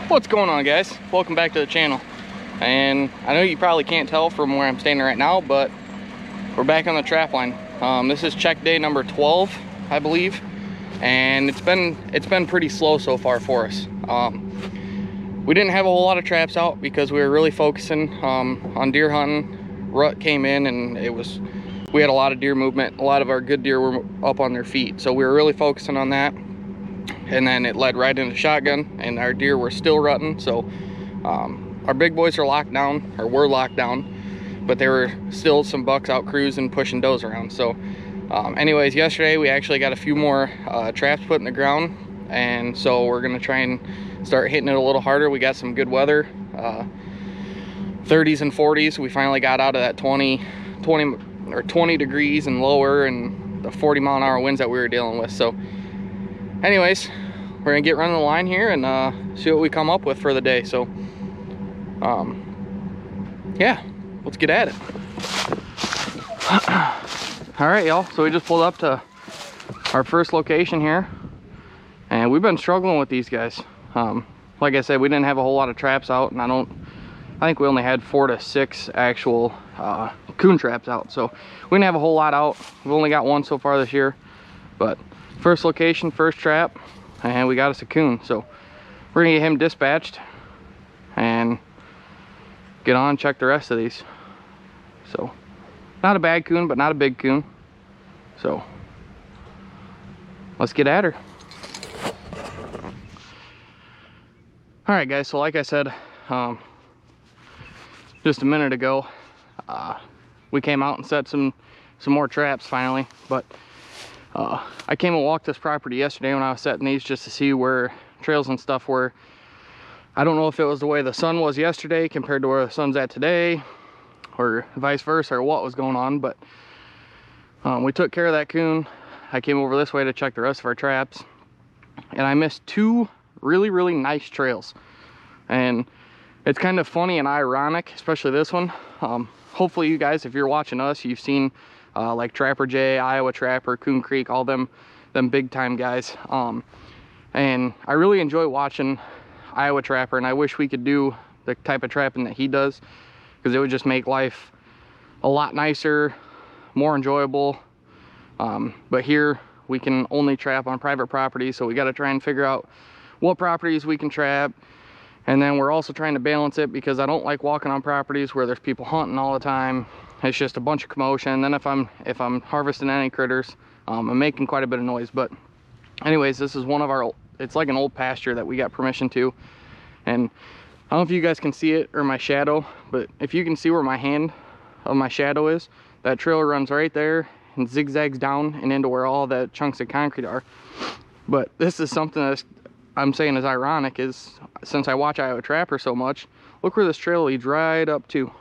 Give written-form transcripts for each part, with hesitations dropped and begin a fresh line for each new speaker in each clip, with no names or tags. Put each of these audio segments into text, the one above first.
What's going on, guys? Welcome back to the channel. And I know you probably can't tell from where I'm standing right now, but we're back on the Trapline. This is check day number 12, I believe, and it's been pretty slow so far for us. We didn't have a whole lot of traps out because we were really focusing on deer hunting. Rut came in and we had a lot of deer movement. A lot of our good deer were up on their feet, so we were really focusing on that. And then it led right into shotgun, and our deer were still rutting. So our big boys are locked down, or were locked down, but there were still some bucks out cruising, pushing does around. So anyways, yesterday we actually got a few more traps put in the ground, and so we're gonna try and start hitting it a little harder. We got some good weather, 30s and 40s. We finally got out of that 20 degrees and lower, and the 40-mile-an-hour winds that we were dealing with. So anyways, we're gonna get running the line here and see what we come up with for the day. So yeah, let's get at it. All right, y'all, so we just pulled up to our first location here, and we've been struggling with these guys. Like I said, we didn't have a whole lot of traps out, and I think we only had 4 to 6 actual coon traps out, so we didn't have a whole lot out. We've only got one so far this year, but first location, first trap, and we got us a coon. So we're gonna get him dispatched and get on, check the rest of these. So not a bad coon, but not a big coon. So let's get at her. All right, guys, so like I said just a minute ago, we came out and set some more traps finally, but I came and walked this property yesterday when I was setting these just to see where trails and stuff were. I don't know if it was the way the sun was yesterday compared to where the sun's at today, or vice versa, or what was going on, but we took care of that coon. I came over this way to check the rest of our traps, and I missed 2 really nice trails. And it's kind of funny and ironic, especially this one. Hopefully you guys, if you're watching us, you've seen like Trapper J, Iowa Trapper, Coon Creek, all them big time guys. And I really enjoy watching Iowa Trapper, and I wish we could do the type of trapping that he does, because it would just make life a lot nicer, more enjoyable. But here we can only trap on private property, so we got to try and figure out what properties we can trap. And then we're also trying to balance it, because I don't like walking on properties where there's people hunting all the time. It's just a bunch of commotion. And then if I'm harvesting any critters, I'm making quite a bit of noise. But anyways, this is one of our, it's like an old pasture that we got permission to. And I don't know if you guys can see it or my shadow, but if you can see where my hand of my shadow is, that trail runs right there and zigzags down and into where all the chunks of concrete are. But this is something that I'm saying is ironic, is since I watch Iowa Trapper so much, look where this trail leads right up to.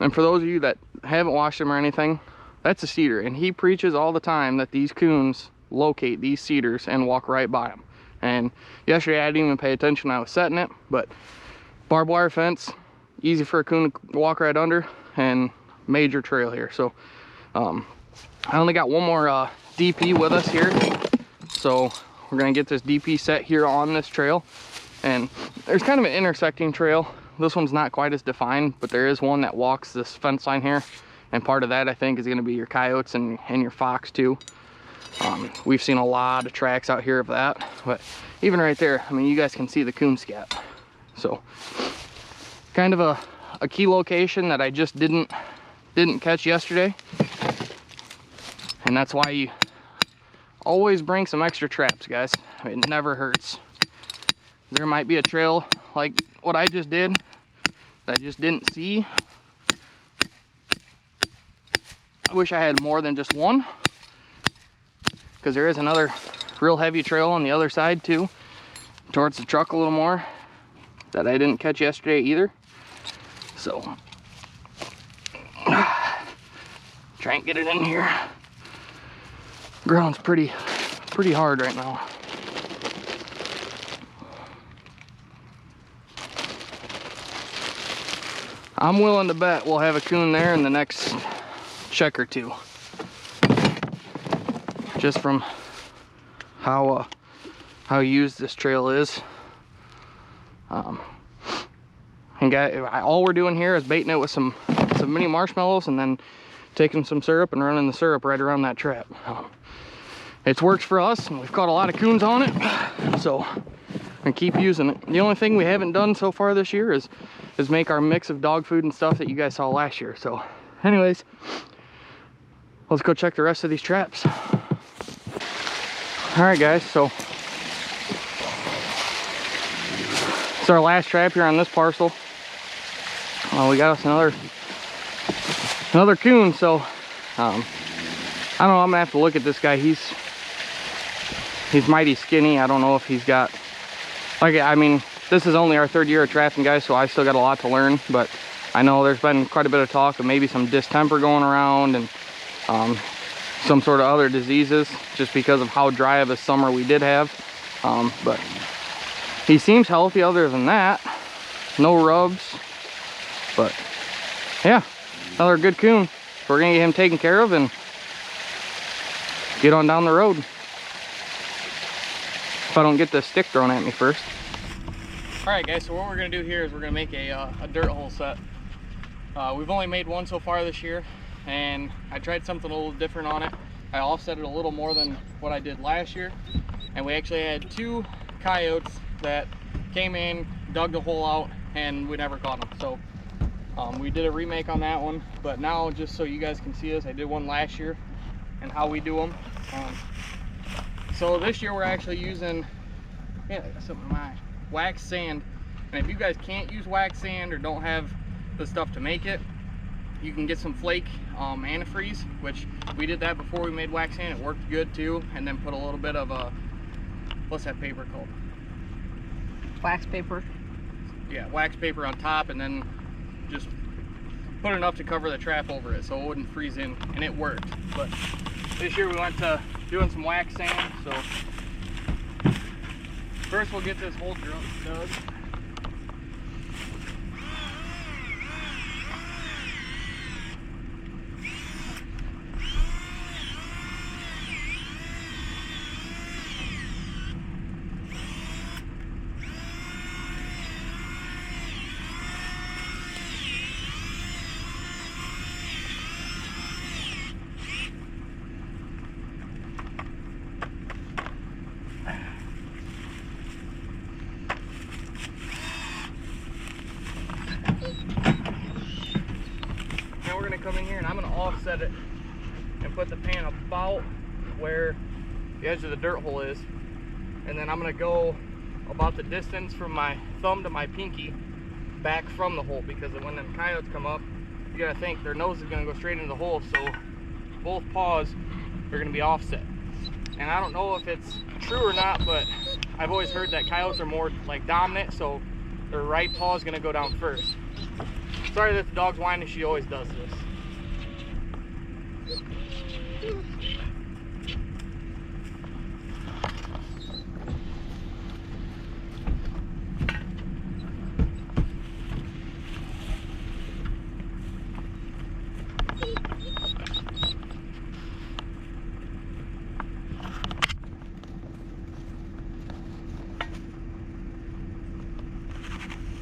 And for those of you that haven't watched him or anything, that's a cedar, and he preaches all the time that these coons locate these cedars and walk right by them. And yesterday I didn't even pay attention when I was setting it, but barbed wire fence, easy for a coon to walk right under, and major trail here. So I only got one more DP with us here, so we're gonna get this DP set here on this trail. And there's kind of an intersecting trail. This one's not quite as defined, but there is one that walks this fence line here, and part of that I think is going to be your coyotes and your fox too. We've seen a lot of tracks out here of that, but even right there, I mean, you guys can see the coon scat. So kind of a key location that I just didn't catch yesterday, and that's why you always bring some extra traps, guys. It never hurts. There might be a trail like what I just did that I just didn't see. I wish I had more than just one, because there is another real heavy trail on the other side too, towards the truck a little more, that I didn't catch yesterday either. So try and get it in here. Ground's pretty hard right now. I'm willing to bet we'll have a coon there in the next check or two, just from how how used this trail is. And all we're doing here is baiting it with some mini marshmallows and then taking some syrup and running the syrup right around that trap. It's worked for us, and we've caught a lot of coons on it, so I'm gonna keep using it. The only thing we haven't done so far this year is make our mix of dog food and stuff that you guys saw last year. So anyways, let's go check the rest of these traps. All right guys, so it's our last trap here on this parcel. We got us another coon, so I don't know, I'm gonna have to look at this guy. He's mighty skinny. I don't know if he's got, like, I mean, this is only our 3rd year of trapping, guys, so I still got a lot to learn, but I know there's been quite a bit of talk of maybe some distemper going around and some sort of other diseases just because of how dry of a summer we did have. But he seems healthy other than that. No rubs. But yeah, another good coon. So we're gonna get him taken care of and get on down the road. If I don't get this stick thrown at me first. All right guys, so what we're gonna do here is we're gonna make a dirt hole set. We've only made one so far this year, and I tried something a little different on it. I offset it a little more than what I did last year, and we actually had 2 coyotes that came in, dug the hole out, and we never caught them. So we did a remake on that one, but now just so you guys can see this, I did one last year and how we do them. So this year we're actually using, yeah, I got something in my eye, wax sand. And if you guys can't use wax sand or don't have the stuff to make it, you can get some flake antifreeze, which we did that before we made wax sand. It worked good too. And then put a little bit of what's that paper called?
Wax paper.
Yeah, wax paper on top, and then just put enough to cover the trap over it so it wouldn't freeze in, and it worked. But this year we went to doing some wax sand. So first we'll get this hole dug. Now we're gonna come in here and I'm gonna offset it and put the pan about where the edge of the dirt hole is, and then I'm gonna go about the distance from my thumb to my pinky back from the hole, because when them coyotes come up, you gotta think their nose is gonna go straight into the hole, so both paws are gonna be offset. And I don't know if it's true or not, but I've always heard that coyotes are more like dominant, so their right paw is gonna go down first. Sorry that the dog's whining, she always does this.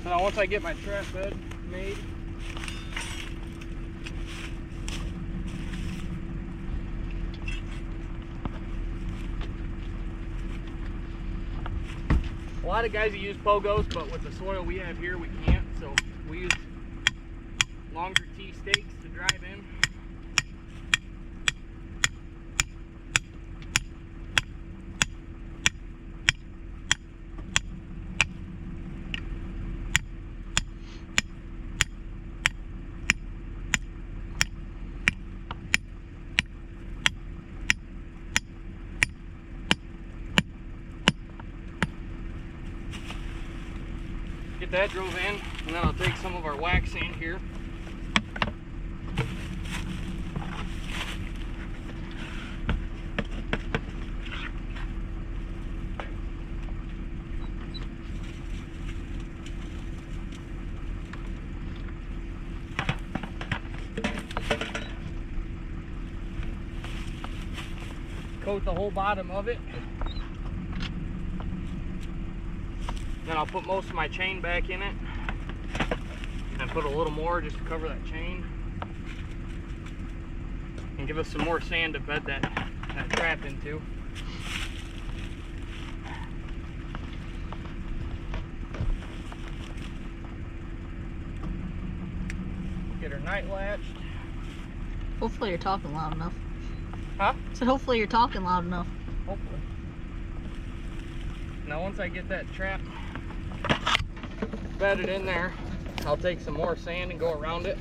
Now once I get my trap bed made, a lot of guys use pogos, but with the soil we have here, we can't. So we use longer T stakes to drive in. Get that drove in, and then I'll take some of our wax sand here. Coat the whole bottom of it. Then I'll put most of my chain back in it and put a little more just to cover that chain and give us some more sand to bed that trap into. Get her night latched.
Hopefully you're talking loud enough.
Huh?
So hopefully you're talking loud enough.
Hopefully. Now once I get that trap bedded in there, I'll take some more sand and go around it.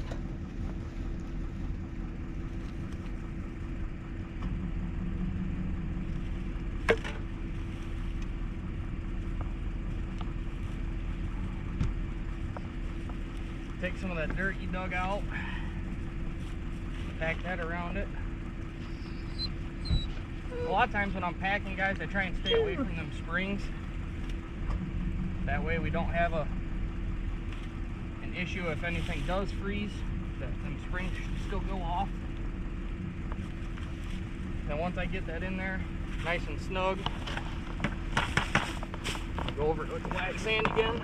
Take some of that dirt you dug out, pack that around it. A lot of times when I'm packing, guys, I try and stay away from them springs. That way we don't have an issue if anything does freeze, that them springs should still go off. Then once I get that in there, nice and snug, I'll go over it with the black sand again.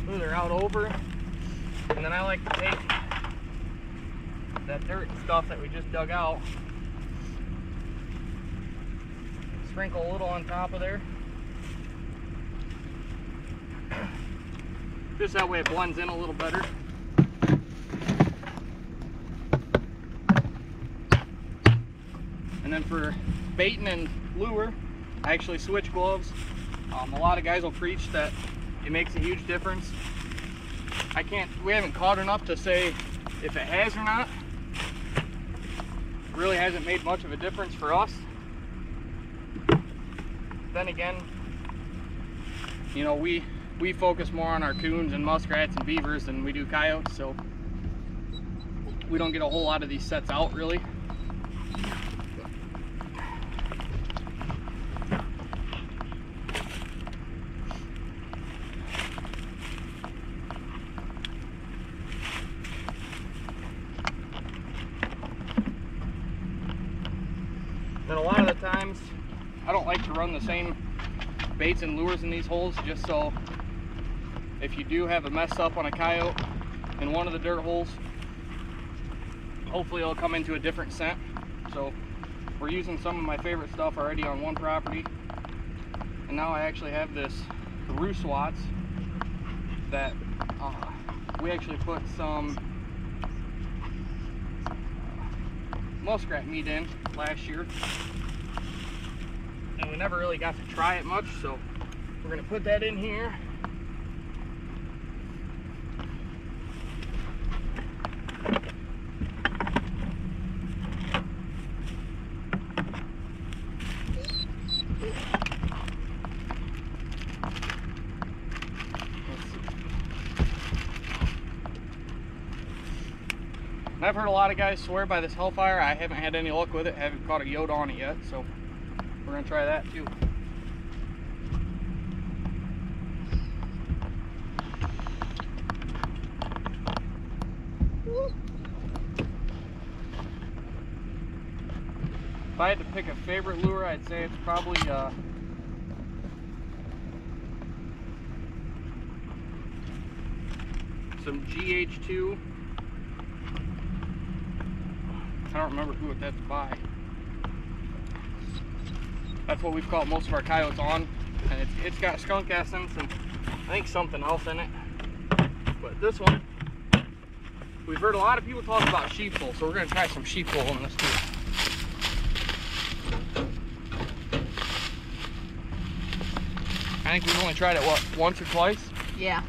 Smooth her out over, and then I like to take that dirt and stuff that we just dug out, sprinkle a little on top of there, just that way it blends in a little better. And then for baiting and lure, I actually switch gloves. A lot of guys will preach that it makes a huge difference. We haven't caught enough to say if it has or not. It really hasn't made much of a difference for us. Then again, you know, we focus more on our coons and muskrats and beavers than we do coyotes, so we don't get a whole lot of these sets out really. Then a lot of the times, I don't like to run the same baits and lures in these holes, just so if you do have a mess up on a coyote in one of the dirt holes, hopefully it'll come into a different scent. So we're using some of my favorite stuff already on one property, and now I actually have this roost swats that we actually put some muskrat meat in last year, and we never really got to try it much, so we're going to put that in here. And I've heard a lot of guys swear by this Hellfire. I haven't had any luck with it. Haven't caught a yote on it yet, so we're gonna try that too. If I had to pick a favorite lure, I'd say it's probably some GH2. I don't remember who that's by. That's what we've caught most of our coyotes on, and it's got skunk essence and I think something else in it. But this one, we've heard a lot of people talk about sheepswool, so we're going to try some sheepswool in this too. I think we've only tried it, what, once or twice?
Yeah.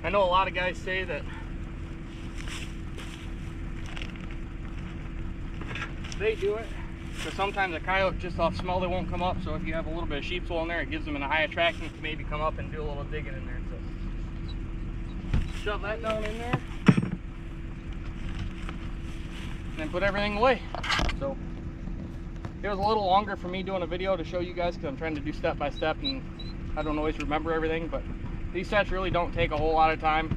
I know a lot of guys say that they do it Because sometimes a coyote, just off smell, they won't come up. So if you have a little bit of sheep's wool in there, it gives them an eye attraction to maybe come up and do a little digging in there. So shove that down in there, and then put everything away. So it was a little longer for me doing a video to show you guys because I'm trying to do step by step and I don't always remember everything, but these sets really don't take a whole lot of time.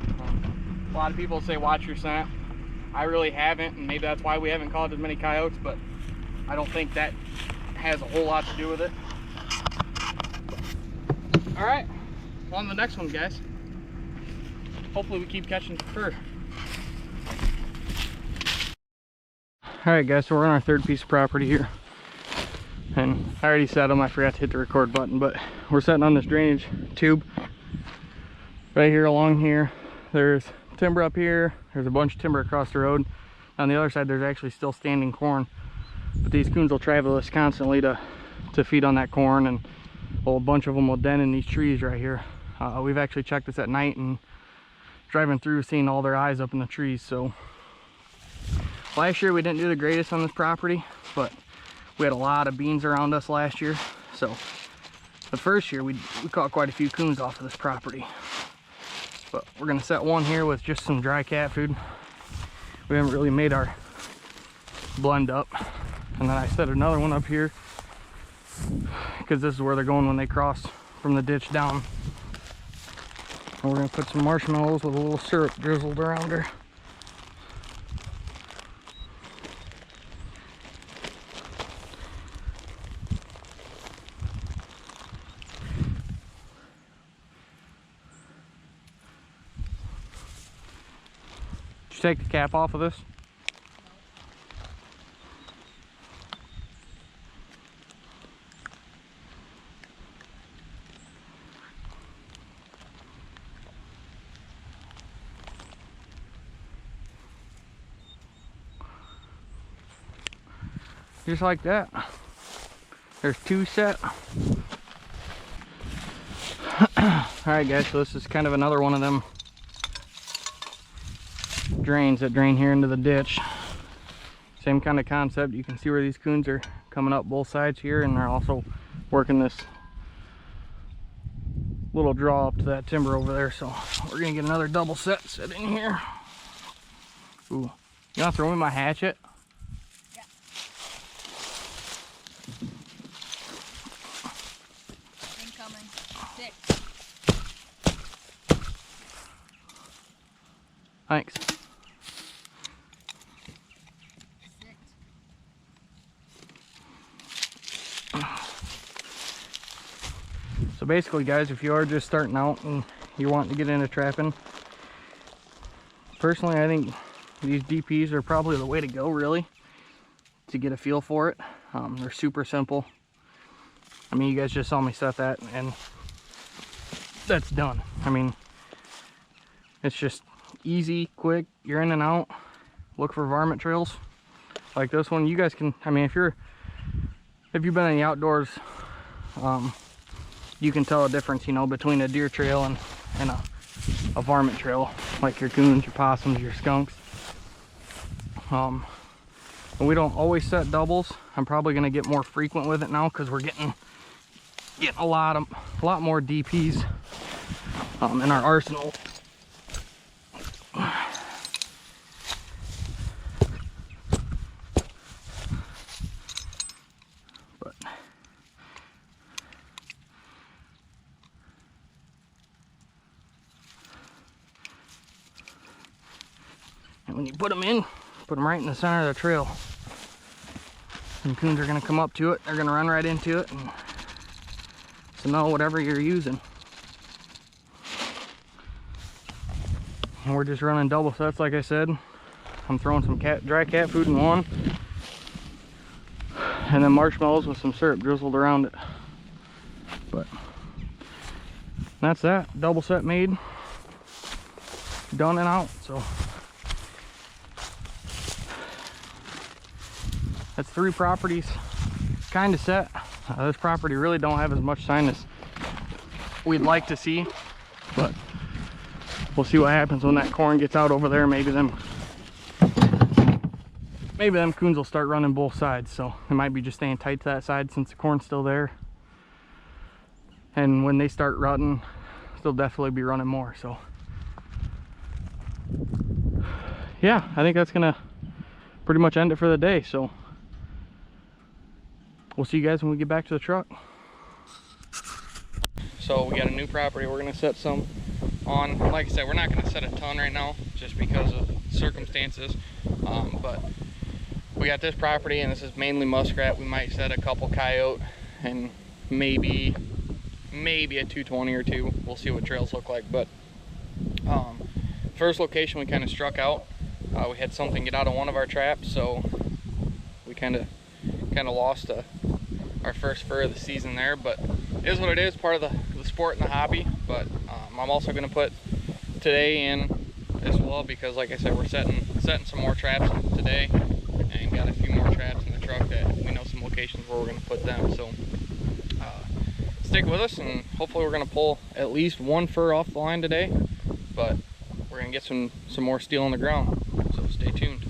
A lot of people say watch your scent. I really haven't, and maybe that's why we haven't caught as many coyotes, but I don't think that has a whole lot to do with it. All right, on to the next one, guys. Hopefully we keep catching fur. All right, guys, so we're on our third piece of property here. And I already set them, I forgot to hit the record button, but we're sitting on this drainage tube right here along here. There's timber up here, there's a bunch of timber across the road. On the other side there's actually still standing corn, but these coons will travel this constantly to feed on that corn, and a whole bunch of them will den in these trees right here. We've actually checked this at night and driving through seeing all their eyes up in the trees. So last year we didn't do the greatest on this property, but we had a lot of beans around us last year. So the first year we caught quite a few coons off of this property. But we're gonna set one here with just some dry cat food. We haven't really made our blend up. And then I set another one up here because this is where they're going when they cross from the ditch down. And we're gonna put some marshmallows with a little syrup drizzled around her. Take the cap off of this. Just like that. There's two set. Alright guys, so this is kind of another one of them drains that drain here into the ditch. Same kind of concept. You can see where these coons are coming up both sides here, and they're also working this little draw up to that timber over there. So we're gonna get another double set in here. Ooh, you wanna throw me my hatchet?
Yeah. Incoming. 6.
Thanks. So basically guys, if you are just starting out and you want to get into trapping, personally I think these DPs are probably the way to go, really, to get a feel for it. They're super simple. I mean, you guys just saw me set that and that's done. I mean, it's just easy, quick, you're in and out. Look for varmint trails like this one. You guys can, I mean, if you've been in the outdoors, you can tell a difference, you know, between a deer trail and a varmint trail, like your coons, your possums, your skunks. And we don't always set doubles. I'm probably going to get more frequent with it now because we're getting a lot more DPs in our arsenal. And when you put them right in the center of the trail. And coons are gonna come up to it, they're gonna run right into it and smell whatever you're using. And we're just running double sets, like I said. I'm throwing some dry cat food in one, and then marshmallows with some syrup drizzled around it. But that's that. Double set made, done and out. So that's 3 properties kind of set. This property really don't have as much sign as we'd like to see, but we'll see what happens when that corn gets out over there. Maybe them maybe them coons will start running both sides, so it might be just staying tight to that side since the corn's still there. And when they start rutting, they'll definitely be running more. So yeah, I think that's gonna pretty much end it for the day. So we'll see you guys when we get back to the truck. So we got a new property we're gonna set some on. Like I said, we're not gonna set a ton right now just because of circumstances, but we got this property and this is mainly muskrat. We might set a couple coyote and maybe a 220 or two. We'll see what trails look like. But first location we kind of struck out, we had something get out of one of our traps, so we kind of lost our first fur of the season there. But it is what it is, part of the sport and the hobby. But I'm also going to put today in as well, because like I said, we're setting some more traps today and got a few more traps in the truck that we know some locations where we're going to put them. So stick with us, and hopefully we're going to pull at least one fur off the line today, but we're going to get some more steel on the ground, so stay tuned.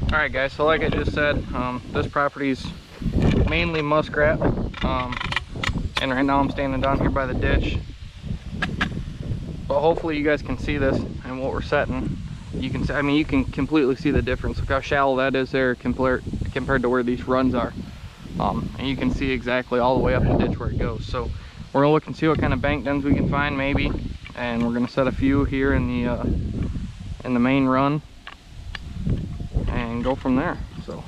Alright guys, so like I just said, this property's mainly muskrat, and right now I'm standing down here by the ditch, but hopefully you guys can see this and what we're setting. You can see, I mean, you can completely see the difference. Look how shallow that is there compared to where these runs are, and you can see exactly all the way up the ditch where it goes. So we're gonna look and see what kind of bank dens we can find, maybe, and we're gonna set a few here in the main run and go from there. So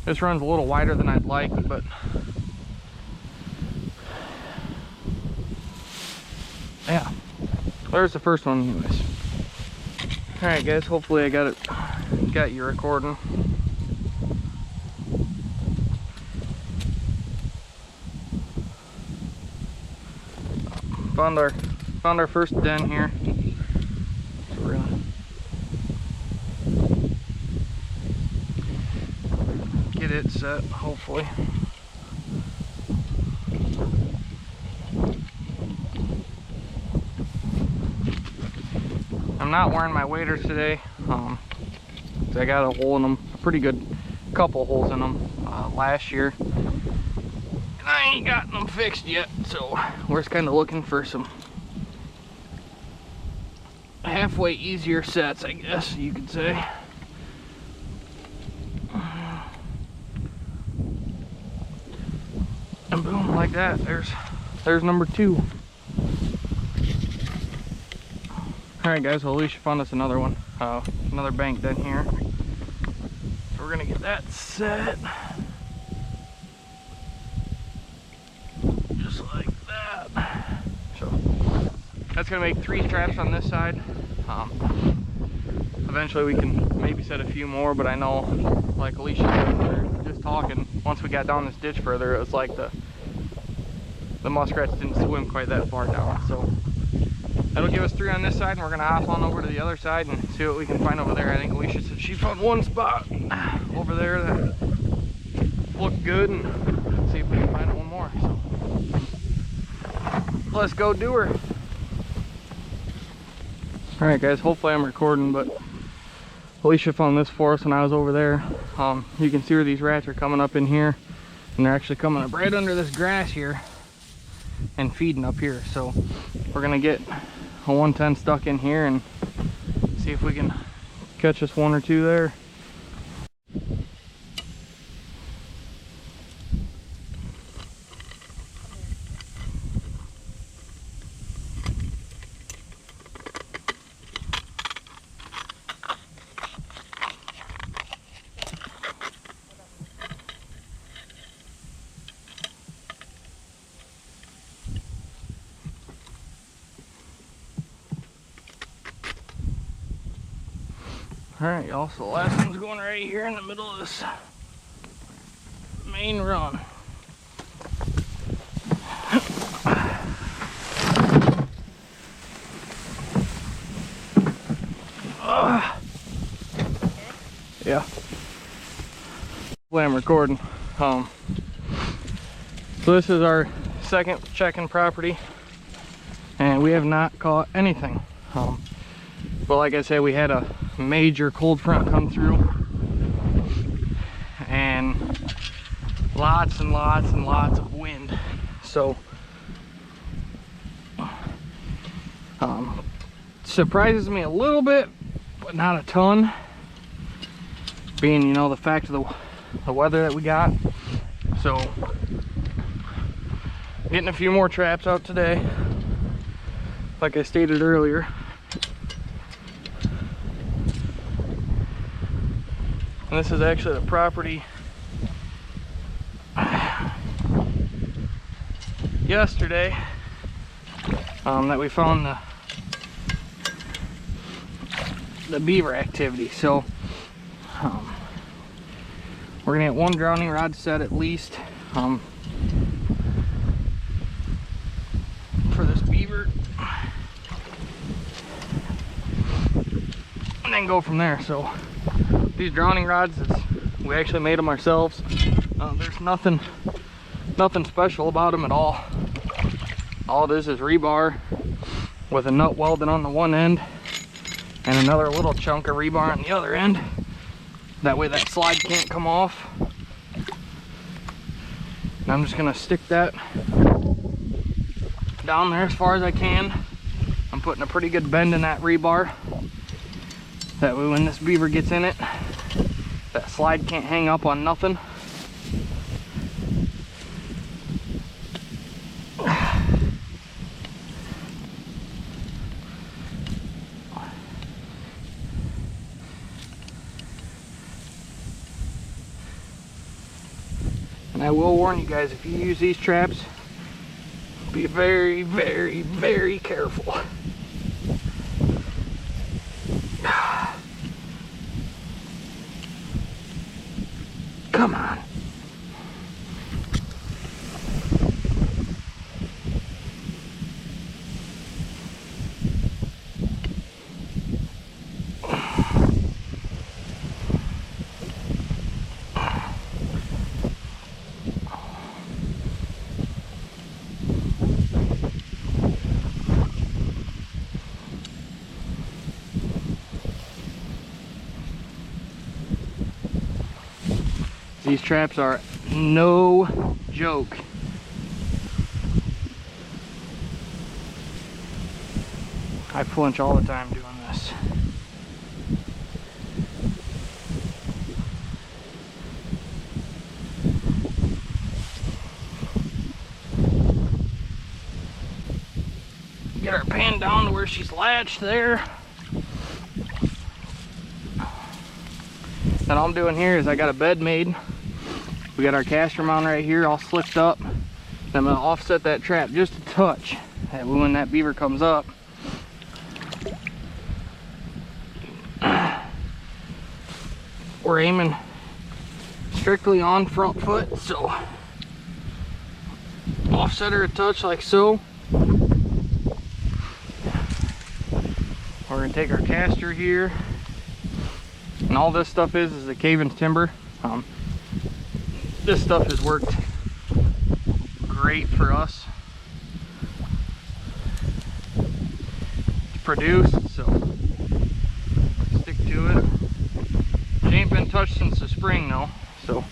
this run's a little wider than I'd like, but yeah, there's the first one anyways. Alright guys, hopefully I got you recording. Found our first den here. So we're gonna get it set, hopefully. I'm not wearing my waders today. I got a hole in them, a pretty good couple holes in them last year, and I ain't gotten them fixed yet. So we're just kind of looking for some halfway easier sets, I guess you could say. And boom, like that, there's number 2. Alright guys, well Alicia found us another one, another bank den here. So we're gonna get that set. Just like that. So that's gonna make 3 traps on this side. Eventually we can maybe set a few more, but I know, like Alicia said, we were just talking, once we got down this ditch further, it was like the muskrats didn't swim quite that far down. So that'll give us 3 on this side, and we're gonna hop on over to the other side and see what we can find over there. I think Alicia said she found one spot over there that looked good, and see if we can find one more. So let's go do her. Alright guys, hopefully I'm recording, but Alicia found this for us when I was over there. You can see where these rats are coming up in here, and they're actually coming up right under this grass here and feeding up here. So we're gonna get a 110 stuck in here and see if we can catch us 1 or 2 there. Alright y'all, so the last one's going right here in the middle of this main run. I'm recording. So this is our second check-in property, and we have not caught anything. But like I said, we had a major cold front come through, and lots and lots and lots of wind. So surprises me a little bit, but not a ton, being, you know, the fact of the weather that we got. So getting a few more traps out today, like I stated earlier. And this is actually the property yesterday that we found the beaver activity. So we're gonna get one drowning rod set at least for this beaver, and then go from there. So these drowning rods, we actually made them ourselves. There's nothing special about them at all. All it is rebar with a nut welded on the one end and another little chunk of rebar on the other end. That way that slide can't come off. And I'm just gonna stick that down there as far as I can. I'm putting a pretty good bend in that rebar. That way when this beaver gets in it, that slide can't hang up on nothing. And I will warn you guys, if you use these traps, be very, very, very careful. Come on. These traps are no joke. I flinch all the time doing this. Get her pan down to where she's latched there. And all I'm doing here is I got a bed made. We got our caster mount right here all slicked up. Then I'm gonna offset that trap just a touch. That way when that beaver comes up, we're aiming strictly on front foot. So offset her a touch like so. We're gonna take our caster here. And all this stuff is the cave-in timber. This stuff has worked great for us to produce, so stick to it. She ain't been touched since the spring though, so I'm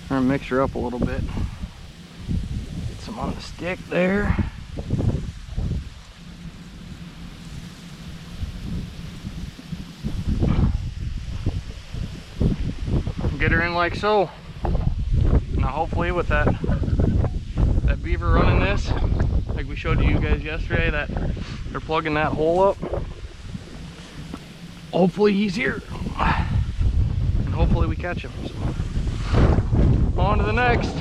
gonna mix her up a little bit. Get some on the stick there. Get her in like so. Now hopefully with that beaver running this, like we showed you guys yesterday, that they're plugging that hole up. Hopefully he's here. And hopefully we catch him. So, on to the next.